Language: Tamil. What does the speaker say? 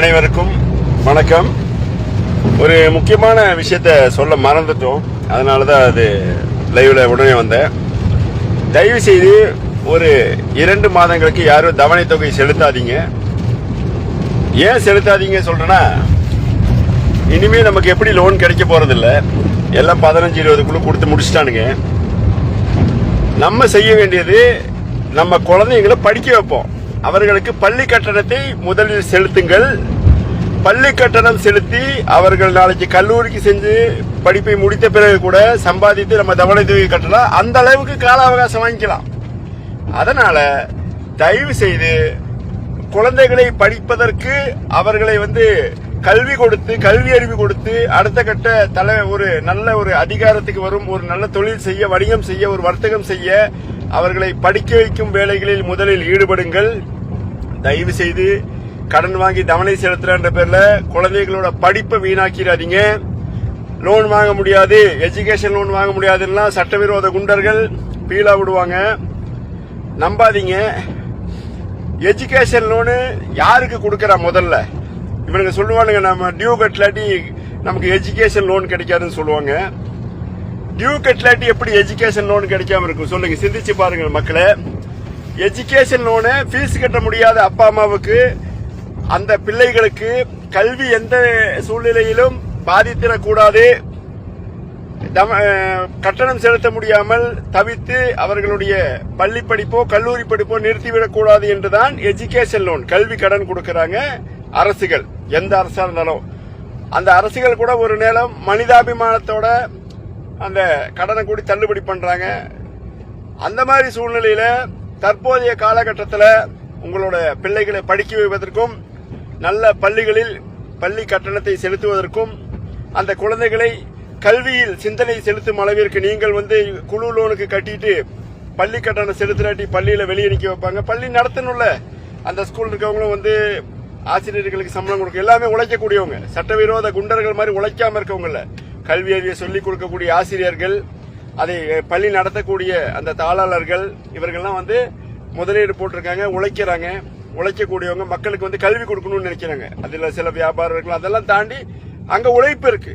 அனைவருக்கும் வணக்கம். ஒரு முக்கியமான விஷயத்த சொல்ல மறந்துட்டோம், அதனாலதான் அது லைவ்ல உடனே வந்தேன். தயவு செய்து ஒரு 2 மாதங்களுக்கு யாரும் தவணை தொகை செலுத்தாதீங்க. ஏன் செலுத்தாதீங்க சொல்றேன்னா, இனிமே நமக்கு எப்படி லோன் கிடைக்க போறது இல்ல, எல்லாம் 15-20 கொடுத்து முடிச்சிட்டானுங்க. நம்ம செய்ய வேண்டியது, நம்ம குழந்தைங்களை படிக்க வைப்போம். அவர்களுக்கு பள்ளி கட்டணத்தை முதலில் செலுத்துங்கள். பள்ளி கட்டணம் செலுத்தி அவர்கள் நாளைக்கு கல்லூரிக்கு செஞ்சு படிப்பை முடித்த பிறகு கூட சம்பாதித்து நம்ம தவணை தொகை கட்டலாம். அந்த அளவுக்கு கால அவகாசம் வாங்கிக்கலாம். அதனால தயவு செய்து குழந்தைகளை படிப்பதற்கு அவர்களை கல்வி கொடுத்து, கல்வி அறிவு கொடுத்து, அடுத்த கட்ட ஒரு நல்ல ஒரு அதிகாரத்துக்கு வரும், ஒரு நல்ல தொழில் செய்ய, வணிகம் செய்ய, ஒரு வர்த்தகம் செய்ய அவர்களை படிக்க வைக்கும் வேலைகளில் முதலில் ஈடுபடுங்கள். தயவு செய்து கடன் வாங்கி தவணை செலுத்துற பேர்ல குழந்தைகளோட படிப்பை வீணாக்கிறாதீங்க. லோன் வாங்க முடியாது, எஜுகேஷன் லோன் வாங்க முடியாதுன்னா சட்டவிரோத குண்டர்கள் பீலா விடுவாங்க, நம்பாதீங்க. எஜுகேஷன் லோனு யாருக்கு கொடுக்கறா? முதல்ல இவனுங்க சொல்லுவானுங்க, நம்ம டியூ கட்டலாட்டி நமக்கு எஜுகேஷன் லோன் கிடைக்காதுன்னு சொல்லுவாங்க. டியூ கட்டலாட்டி எப்படி எஜுகேஷன் லோன் கிடைக்காம இருக்கும் சொல்லுங்க? சிந்திச்சு பாருங்க மக்களே. எஜுகேஷன் லோனு ஃபீஸ் கட்ட முடியாத அப்பா அம்மாவுக்கு, அந்த பிள்ளைகளுக்கு கல்வி எந்த சூழ்நிலையிலும் பாதித்திடக்கூடாது, கட்டணம் செலுத்த முடியாமல் தவித்து அவர்களுடைய பள்ளி படிப்போ கல்லூரி படிப்போ நிறுத்திவிடக்கூடாது என்றுதான் எஜுகேஷன் லோன், கல்வி கடன் கொடுக்கறாங்க அரசுகள். எந்த அரசா இருந்தாலும் அந்த அரசுகள் கூட ஒரு நேரம் மனிதாபிமானத்தோட அந்த கடனை கூடி தள்ளுபடி பண்றாங்க. அந்த மாதிரி சூழ்நிலையில தற்போதைய காலகட்டத்தில் உங்களோட பிள்ளைகளை படிக்க வைப்பதற்கும், நல்ல பள்ளிகளில் பள்ளி கட்டணத்தை செலுத்துவதற்கும், அந்த குழந்தைகளை கல்வியில் சிந்தனை செலுத்தும் அளவிற்கு நீங்கள் குழு லோனுக்கு கட்டிட்டு பள்ளி கட்டணம் செலுத்துறாட்டி பள்ளியில வெளியே நிக்க வைப்பாங்க. பள்ளி நடத்தணும்ல, அந்த ஸ்கூல் இருக்கவங்களும் ஆசிரியர்களுக்கு சம்பளம் கொடுக்க, எல்லாமே உழைக்கக்கூடியவங்க, சட்டவிரோத குண்டர்கள் மாதிரி உழைக்காம இருக்கவங்கள, கல்வி அறிவியை சொல்லிக் கொடுக்கக்கூடிய ஆசிரியர்கள், அதை பள்ளி நடத்தக்கூடிய அந்த தாளாளர்கள், இவர்கள்லாம் முதலீடு போட்டிருக்காங்க, உழைக்கிறாங்க. உழைக்கக்கூடியவங்க மக்களுக்கு கல்வி கொடுக்கணும்னு நினைக்கிறாங்க. அதுல சில வியாபாரர்கள் அதெல்லாம் தாண்டி அங்க உழைப்பு இருக்கு.